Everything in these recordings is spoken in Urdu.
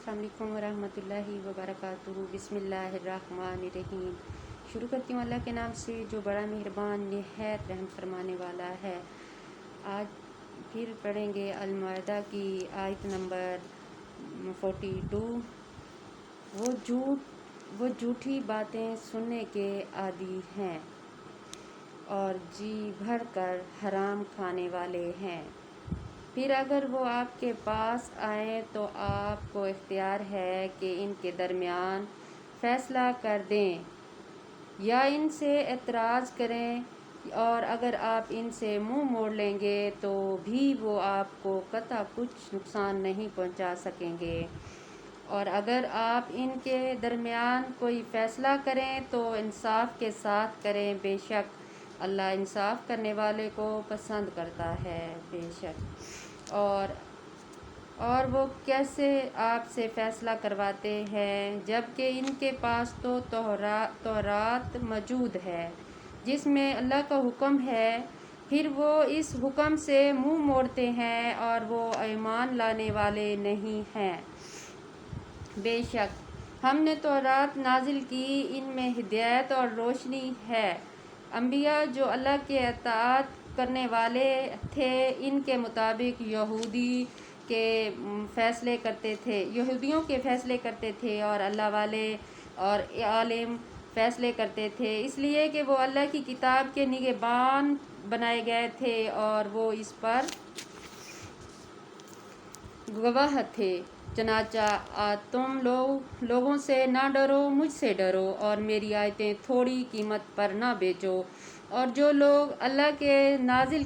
السلام علیکم ورحمۃ اللہ وبرکاتہ۔ بسم اللہ الرحمن الرحیم۔ شروع کرتی ہوں اللہ کے نام سے جو بڑا مہربان نہایت رحم فرمانے والا ہے۔ آج پھر پڑھیں گے المائدہ کی آیت نمبر 42۔ وہ جھوٹی باتیں سننے کے عادی ہیں اور جی بھر کر حرام کھانے والے ہیں، پھر اگر وہ آپ کے پاس آئیں تو آپ کو اختیار ہے کہ ان کے درمیان فیصلہ کر دیں یا ان سے اعتراض کریں، اور اگر آپ ان سے منہ موڑ لیں گے تو بھی وہ آپ کو قطع کچھ نقصان نہیں پہنچا سکیں گے، اور اگر آپ ان کے درمیان کوئی فیصلہ کریں تو انصاف کے ساتھ کریں، بے شک اللہ انصاف کرنے والے کو پسند کرتا ہے۔ بے شک اور وہ کیسے آپ سے فیصلہ کرواتے ہیں جبکہ ان کے پاس تو تورات موجود ہے جس میں اللہ کا حکم ہے، پھر وہ اس حکم سے منہ موڑتے ہیں اور وہ ایمان لانے والے نہیں ہیں۔ بے شک ہم نے تورات نازل کی، ان میں ہدایت اور روشنی ہے۔ انبیاء جو اللہ کے اطاعت کرنے والے تھے ان کے مطابق یہودیوں کے فیصلے کرتے تھے اور اللہ والے اور عالم فیصلے کرتے تھے، اس لیے کہ وہ اللہ کی کتاب کے نگہبان بنائے گئے تھے اور وہ اس پر گواہ تھے۔ چنانچہ تم لوگوں سے نہ ڈرو، مجھ سے ڈرو اور میری آیتیں تھوڑی قیمت پر نہ بیچو، اور جو لوگ اللہ کے نازل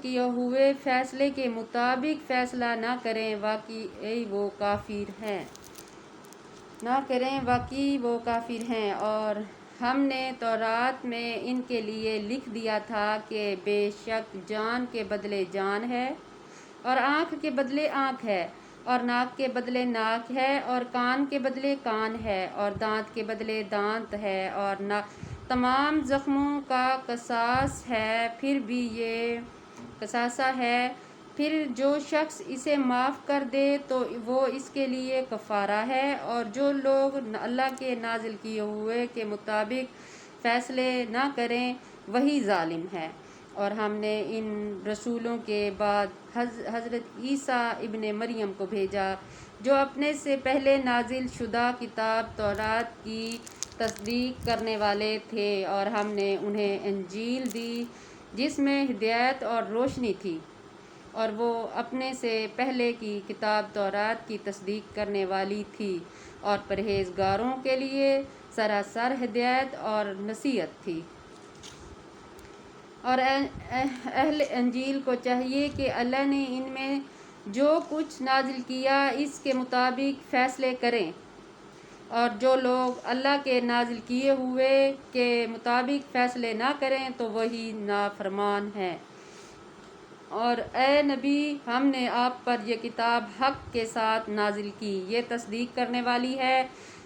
کیے ہوئے فیصلے کے مطابق فیصلہ نہ کریں واقعی وہ کافر ہیں۔ اور ہم نے تورات میں ان کے لیے لکھ دیا تھا کہ بے شک جان کے بدلے جان ہے، اور آنکھ کے بدلے آنکھ ہے، اور ناک کے بدلے ناک ہے، اور کان کے بدلے کان ہے، اور دانت کے بدلے دانت ہے، اور تمام زخموں کا قصاص ہے، پھر جو شخص اسے معاف کر دے تو وہ اس کے لیے کفارہ ہے، اور جو لوگ اللہ کے نازل کیے ہوئے کے مطابق فیصلے نہ کریں وہی ظالم ہے۔ اور ہم نے ان رسولوں کے بعد حضرت عیسیٰ ابن مریم کو بھیجا جو اپنے سے پہلے نازل شدہ کتاب تورات کی تصدیق کرنے والے تھے، اور ہم نے انہیں انجیل دی جس میں ہدایت اور روشنی تھی، اور وہ اپنے سے پہلے کی کتاب تورات کی تصدیق کرنے والی تھی اور پرہیزگاروں کے لیے سراسر ہدایت اور نصیحت تھی۔ اور اہل انجیل کو چاہیے کہ اللہ نے ان میں جو کچھ نازل کیا اس کے مطابق فیصلے کریں، اور جو لوگ اللہ کے نازل کیے ہوئے کے مطابق فیصلے نہ کریں تو وہی نافرمان ہیں۔ اور اے نبی، ہم نے آپ پر یہ کتاب حق کے ساتھ نازل کی، یہ تصدیق کرنے والی ہے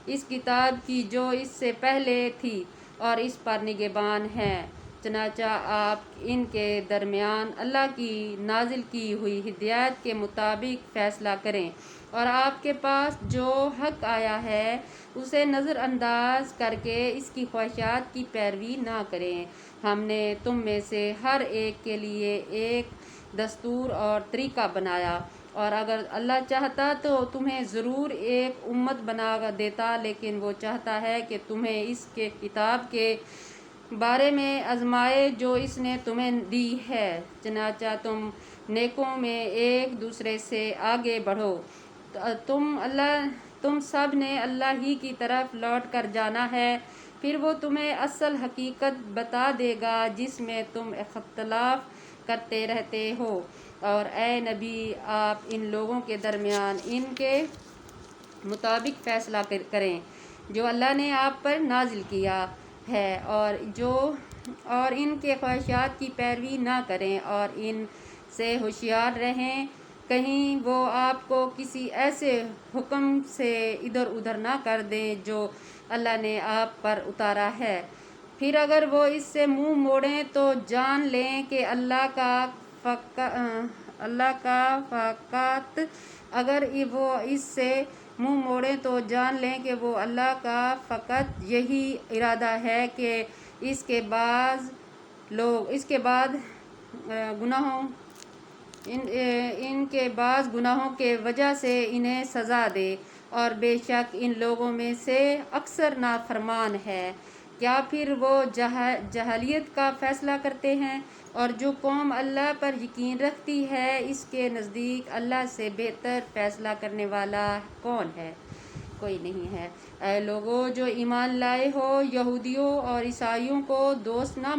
اس کتاب کی جو اس سے پہلے تھی، اور اس پر نگہبان ہے۔ چنانچہ آپ ان کے درمیان اللہ کی نازل کی ہوئی ہدایت کے مطابق فیصلہ کریں، اور آپ کے پاس جو حق آیا ہے اسے نظر انداز کر کے اس کی خواہشات کی پیروی نہ کریں۔ ہم نے تم میں سے ہر ایک کے لیے ایک دستور اور طریقہ بنایا، اور اگر اللہ چاہتا تو تمہیں ضرور ایک امت بنا دیتا، لیکن وہ چاہتا ہے کہ تمہیں اس کے کتاب کے بارے میں آزمائے جو اس نے تمہیں دی ہے، چنانچہ تم نیکیوں میں ایک دوسرے سے آگے بڑھو۔ تم سب نے اللہ ہی کی طرف لوٹ کر جانا ہے، پھر وہ تمہیں اصل حقیقت بتا دے گا جس میں تم اختلاف کرتے رہتے ہو۔ اور اے نبی، آپ ان لوگوں کے درمیان ان کے مطابق فیصلہ کریں جو اللہ نے آپ پر نازل کیا ہے، اور ان کے خواہشات کی پیروی نہ کریں، اور ان سے ہوشیار رہیں کہیں وہ آپ کو کسی ایسے حکم سے ادھر ادھر نہ کر دیں جو اللہ نے آپ پر اتارا ہے، پھر اگر وہ اس سے منہ موڑیں تو جان لیں کہ اللہ کا اللہ کا فقط اگر وہ اس سے منہ موڑیں تو جان لیں کہ وہ اللہ کا فقط یہی ارادہ ہے کہ اس کے بعد گناہوں ان کے بعض گناہوں کے وجہ سے انہیں سزا دے، اور بے شک ان لوگوں میں سے اکثر نافرمان ہے۔ کیا پھر وہ جاہلیت کا فیصلہ کرتے ہیں؟ اور جو قوم اللہ پر یقین رکھتی ہے اس کے نزدیک اللہ سے بہتر فیصلہ کرنے والا کون ہے؟ کوئی نہیں ہے۔ اے لوگو جو ایمان لائے ہو، یہودیوں اور عیسائیوں کو دوست نہ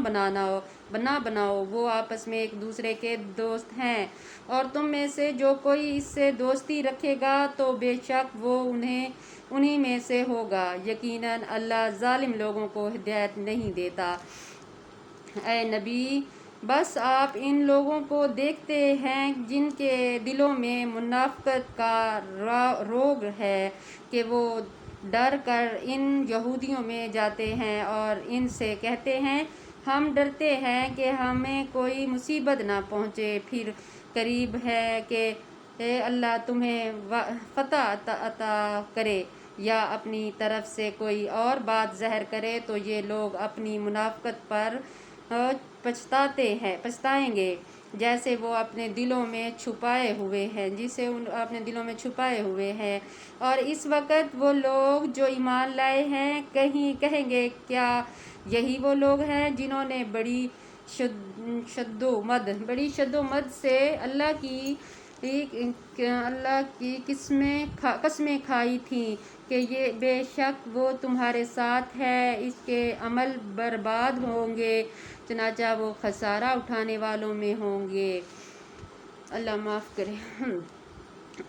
بناؤ، وہ آپس میں ایک دوسرے کے دوست ہیں، اور تم میں سے جو کوئی اس سے دوستی رکھے گا تو بے شک وہ انہی میں سے ہوگا۔ یقیناً اللہ ظالم لوگوں کو ہدایت نہیں دیتا۔ اے نبی، بس آپ ان لوگوں کو دیکھتے ہیں جن کے دلوں میں منافقت کا روگ ہے کہ وہ ڈر کر ان یہودیوں میں جاتے ہیں اور ان سے کہتے ہیں ہم ڈرتے ہیں کہ ہمیں کوئی مصیبت نہ پہنچے، پھر قریب ہے کہ اللہ تمہیں فتح عطا کرے یا اپنی طرف سے کوئی اور بات ظاہر کرے تو یہ لوگ اپنی منافقت پر پچھتائیں گے جسے وہ اپنے دلوں میں چھپائے ہوئے ہیں، اور اس وقت وہ لوگ جو ایمان لائے ہیں کہیں گے کیا یہی وہ لوگ ہیں جنہوں نے بڑی شد و مد سے اللہ کی قسمیں کھائی تھیں کہ یہ بے شک وہ تمہارے ساتھ ہے، اس کے عمل برباد ہوں گے، چنانچہ وہ خسارہ اٹھانے والوں میں ہوں گے۔ اللہ معاف کرے۔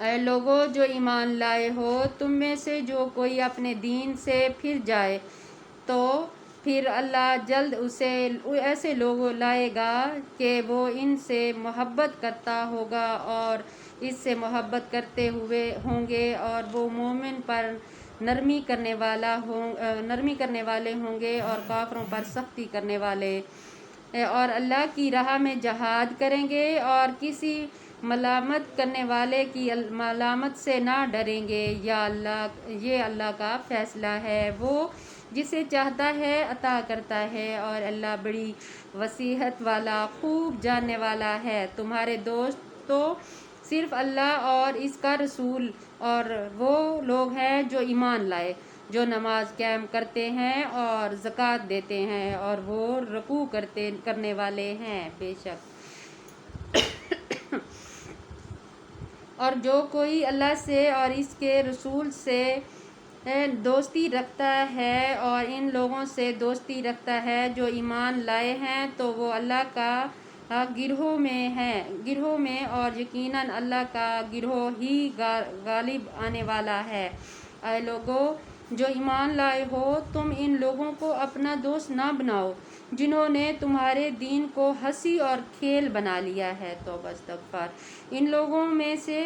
اے لوگو جو ایمان لائے ہو، تم میں سے جو کوئی اپنے دین سے پھر جائے تو پھر اللہ جلد اسے ایسے لوگ لائے گا کہ وہ ان سے محبت کرتا ہوگا اور اس سے محبت کرتے ہوں گے، اور وہ مومن پر نرمی کرنے والے ہوں گے اور کافروں پر سختی کرنے والے، اور اللہ کی راہ میں جہاد کریں گے اور کسی ملامت کرنے والے کی ملامت سے نہ ڈریں گے۔ یہ اللہ کا فیصلہ ہے، وہ جسے چاہتا ہے عطا کرتا ہے، اور اللہ بڑی وسعت والا خوب جاننے والا ہے۔ تمہارے دوست تو صرف اللہ اور اس کا رسول اور وہ لوگ ہیں جو ایمان لائے، جو نماز قائم کرتے ہیں اور زکوٰۃ دیتے ہیں اور وہ رکوع کرنے والے ہیں۔ بے شک اور جو کوئی اللہ سے اور اس کے رسول سے دوستی رکھتا ہے اور ان لوگوں سے دوستی رکھتا ہے جو ایمان لائے ہیں تو وہ اللہ کا گروہ میں اور یقیناً اللہ کا گروہ ہی غالب آنے والا ہے۔ اے لوگو جو ایمان لائے ہو، تم ان لوگوں کو اپنا دوست نہ بناؤ جنہوں نے تمہارے دین کو ہنسی اور کھیل بنا لیا ہے۔ توبہ استغفار۔ ان لوگوں میں سے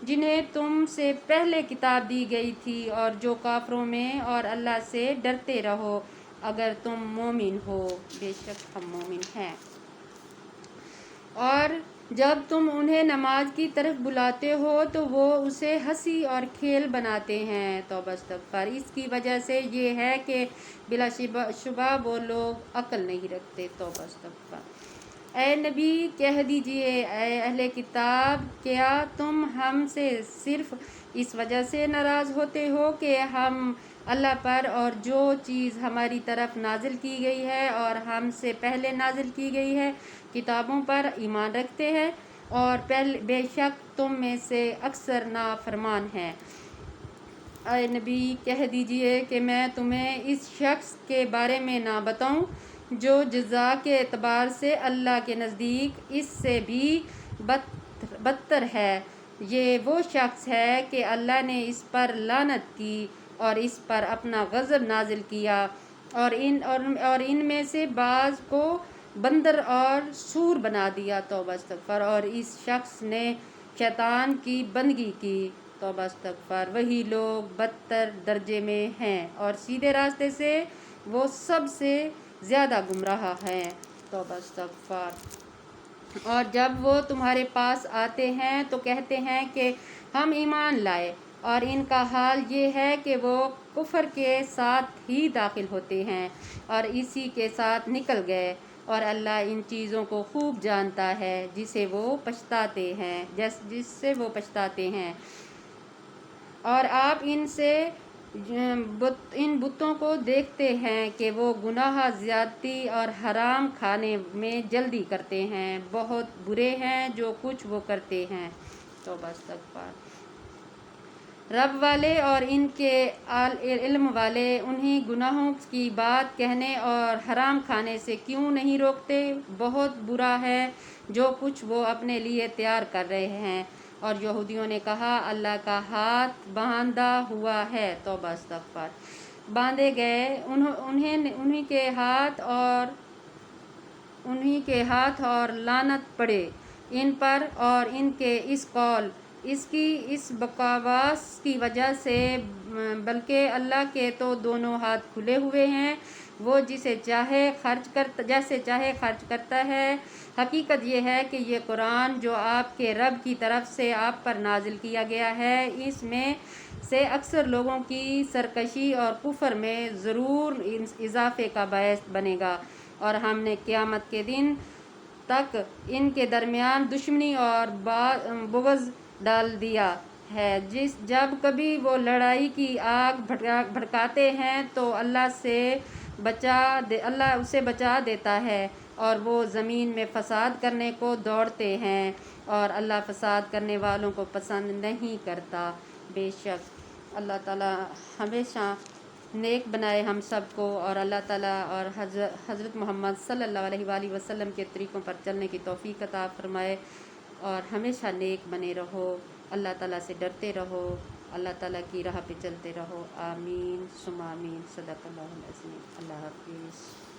جنہیں تم سے پہلے کتاب دی گئی تھی اور جو کافروں میں، اور اللہ سے ڈرتے رہو اگر تم مومن ہو۔ بے شک ہم مومن ہیں۔ اور جب تم انہیں نماز کی طرف بلاتے ہو تو وہ اسے ہنسی اور کھیل بناتے ہیں۔ توبہ استغفار۔ اس کی وجہ سے یہ ہے کہ بلا شبہ وہ لوگ عقل نہیں رکھتے۔ توبہ استغفار۔ اے نبی کہہ دیجئے، اے اہل کتاب، کیا تم ہم سے صرف اس وجہ سے ناراض ہوتے ہو کہ ہم اللہ پر اور جو چیز ہماری طرف نازل کی گئی ہے اور ہم سے پہلے نازل کی گئی ہے کتابوں پر ایمان رکھتے ہیں، اور بے شک تم میں سے اکثر نافرمان ہیں۔ اے نبی کہہ دیجئے کہ میں تمہیں اس شخص کے بارے میں نہ بتاؤں جو جزا کے اعتبار سے اللہ کے نزدیک اس سے بھی بدتر ہے۔ یہ وہ شخص ہے کہ اللہ نے اس پر لعنت کی اور اس پر اپنا غضب نازل کیا، اور ان میں سے بعض کو بندر اور سور بنا دیا۔ توبہ استغفار۔ اور اس شخص نے شیطان کی بندگی کی۔ توبہ استغفار۔ وہی لوگ بدتر درجے میں ہیں اور سیدھے راستے سے وہ سب سے زیادہ گمراہ ہیں۔ توبہ استغفار۔ اور جب وہ تمہارے پاس آتے ہیں تو کہتے ہیں کہ ہم ایمان لائے، اور ان کا حال یہ ہے کہ وہ کفر کے ساتھ ہی داخل ہوتے ہیں اور اسی کے ساتھ نکل گئے، اور اللہ ان چیزوں کو خوب جانتا ہے جس سے وہ پچھتاتے ہیں۔ اور آپ ان بتوں کو دیکھتے ہیں کہ وہ گناہ، زیادتی اور حرام کھانے میں جلدی کرتے ہیں، بہت برے ہیں جو کچھ وہ کرتے ہیں۔ توبہ استغفار۔ رب والے اور ان کے علم والے انہی گناہوں کی بات کہنے اور حرام کھانے سے کیوں نہیں روکتے؟ بہت برا ہے جو کچھ وہ اپنے لیے تیار کر رہے ہیں۔ اور یہودیوں نے کہا اللہ کا ہاتھ باندھا ہوا ہے۔ توبہ استغفار۔ باندھے گئے انہی کے ہاتھ اور لعنت پڑے ان پر اور ان کے اس بکواس کی وجہ سے، بلکہ اللہ کے تو دونوں ہاتھ کھلے ہوئے ہیں، وہ جیسے چاہے خرچ کرتا ہے۔ حقیقت یہ ہے کہ یہ قرآن جو آپ کے رب کی طرف سے آپ پر نازل کیا گیا ہے، اس میں سے اکثر لوگوں کی سرکشی اور کفر میں ضرور اضافے کا باعث بنے گا، اور ہم نے قیامت کے دن تک ان کے درمیان دشمنی اور بغض ڈال دیا ہے۔ جب کبھی وہ لڑائی کی آگ بھڑکاتے ہیں تو اللہ اسے بچا دیتا ہے، اور وہ زمین میں فساد کرنے کو دوڑتے ہیں، اور اللہ فساد کرنے والوں کو پسند نہیں کرتا۔ بے شک اللہ تعالیٰ ہمیشہ نیک بنائے ہم سب کو، اور اللہ تعالیٰ اور حضرت محمد صلی اللہ علیہ وآلہ وسلم کے طریقوں پر چلنے کی توفیق عطا فرمائے، اور ہمیشہ نیک بنے رہو، اللہ تعالیٰ سے ڈرتے رہو، اللہ تعالیٰ کی راہ پہ چلتے رہو۔ آمین ثم آمین۔ صدق اللہ العظیم۔ اللہ حافظ۔